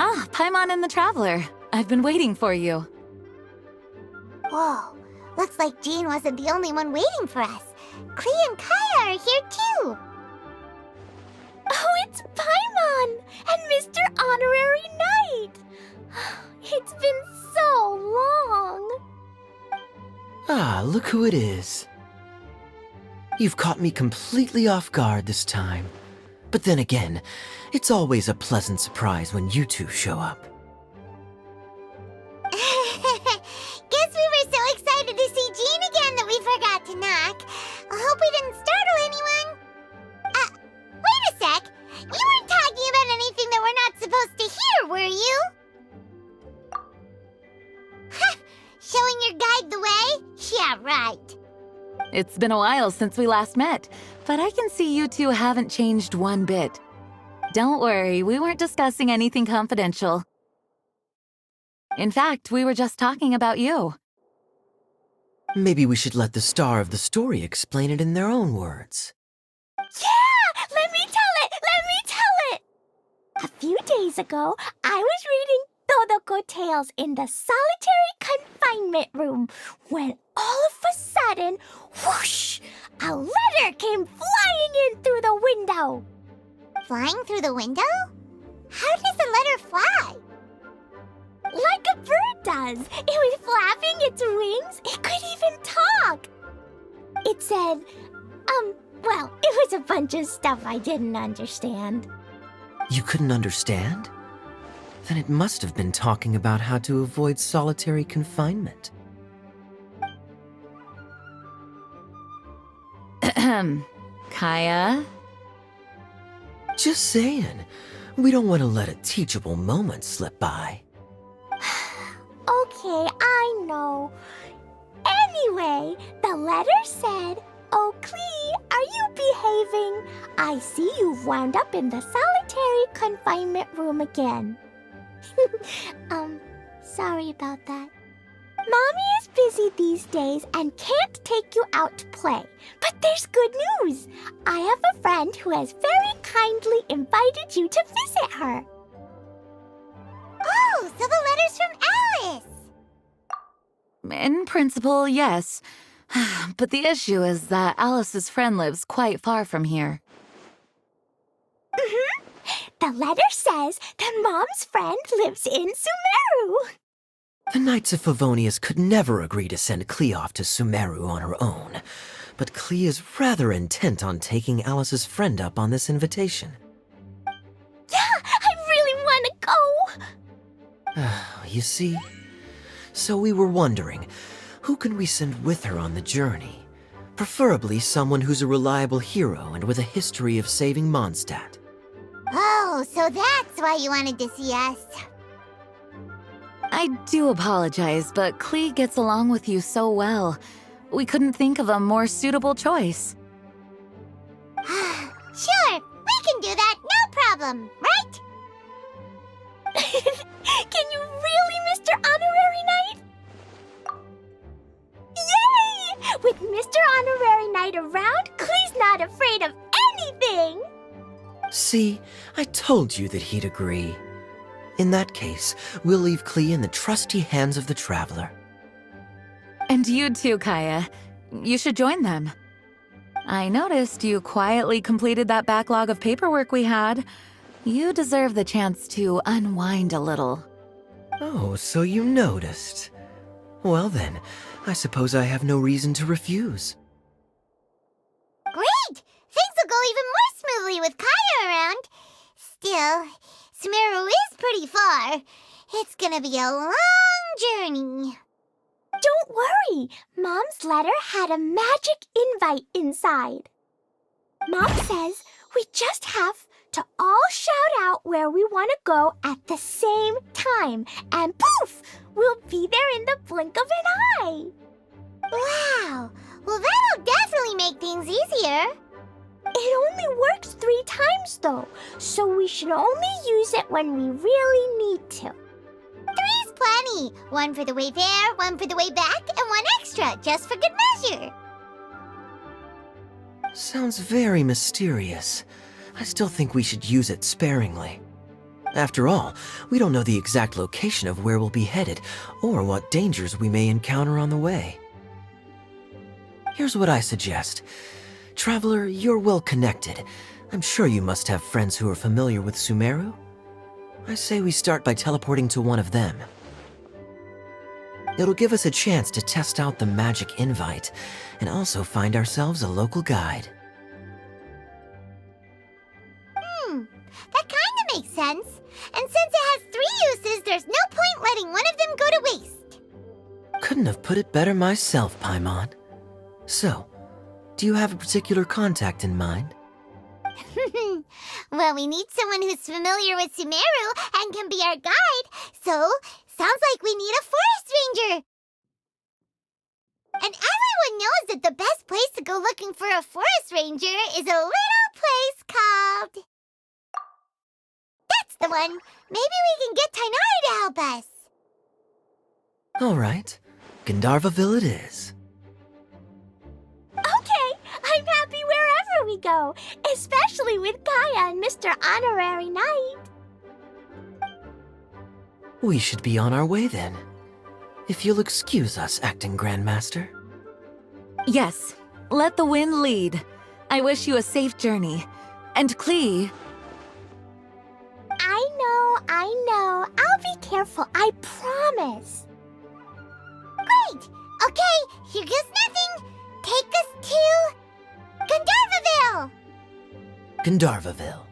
Ah, Paimon and the Traveler. I've been waiting for you. Whoa, looks like Jean wasn't the only one waiting for us. Klee and Kaeya are here too. Oh, it's Paimon and Mr. Honorary Knight. It's been so long. Ah, look who it is. You've caught me completely off guard this time. But then again, it's always a pleasant surprise when you two show up. Guess we were so excited to see Jean again that we forgot to knock. I hope we didn't startle anyone. Wait a sec. You weren't talking about anything that we're not supposed to hear, were you? Showing your guide the way? Yeah, right. It's been a while since we last met, but I can see you two haven't changed one bit. Don't worry, we weren't discussing anything confidential. In fact, we were just talking about you. Maybe we should let the star of the story explain it in their own words. Yeah! Let me tell it! Let me tell it! A few days ago, I was reading Todoko Tales in the solitary confinement room when all of a sudden, whoosh! A letter came flying in through the window. Flying through the window? How does a letter fly? Like a bird does. It was flapping its wings. It could even talk. It said, well, it was a bunch of stuff I didn't understand. You couldn't understand? Then it must have been talking about how to avoid solitary confinement. Kaeya? Just saying. We don't want to let a teachable moment slip by. Okay, I know. Anyway, the letter said, "Oh, Klee, are you behaving? I see you've wound up in the solitary confinement room again." Sorry about that. Mommy is busy these days and can't take you out to play. But there's good news. I have a friend who has very kindly invited you to visit her. Oh, so the letter's from Alice. In principle, yes. But the issue is that Alice's friend lives quite far from here. The letter says that Mom's friend lives in Sumeru. The Knights of Favonius could never agree to send Klee off to Sumeru on her own, but Klee is rather intent on taking Alice's friend up on this invitation. Yeah, I really want to go. You see? So we were wondering, who can we send with her on the journey? Preferably someone who's a reliable hero and with a history of saving Mondstadt. Oh, so that's why you wanted to see us. I do apologize, but Klee gets along with you so well. We couldn't think of a more suitable choice. Sure, we can do that, no problem, right? Can you really, Mr. Honorary Knight? Yay! With Mr. Honorary Knight around, Klee's not afraid of anything! See, I told you that he'd agree. In that case, we'll leave Klee in the trusty hands of the Traveler. And you too, Kaeya. You should join them. I noticed you quietly completed that backlog of paperwork we had. You deserve the chance to unwind a little. Oh, so you noticed. Well then, I suppose I have no reason to refuse. Great! Things will go even more smoothly with Kaeya around. Still, Sumeru is pretty far. It's gonna be a long journey. Don't worry, Mom's letter had a magic invite inside. Mom says we just have to all shout out where we want to go at the same time, and poof, we'll be there in the blink of an eye. Wow, well that'll definitely make things easier. It only works 3 times though, so we should only use it when we really need to. 3's plenty. 1 for the way there, 1 for the way back, and 1 extra, just for good measure. Sounds very mysterious. I still think we should use it sparingly. After all, we don't know the exact location of where we'll be headed, or what dangers we may encounter on the way. Here's what I suggest. Traveler, you're well connected. I'm sure you must have friends who are familiar with Sumeru. I say we start by teleporting to one of them. It'll give us a chance to test out the magic invite, and also find ourselves a local guide. That kinda makes sense. And since it has 3 uses, there's no point letting one of them go to waste. Couldn't have put it better myself, Paimon. So, do you have a particular contact in mind? Well, we need someone who's familiar with Sumeru and can be our guide, so sounds like we need a forest ranger. And everyone knows that the best place to go looking for a forest ranger is a little place called... That's the one! Maybe we can get Tainari to help us. Alright, Gandharvaville it is. Okay, I'm happy wherever we go, especially with Kaeya and Mr. Honorary Knight. We should be on our way then. If you'll excuse us, Acting Grandmaster. Yes, let the wind lead. I wish you a safe journey. And Klee... I know. I'll be careful, I promise. Great! Okay, here goes nothing. Take us to... Gandharvaville! Gandharvaville.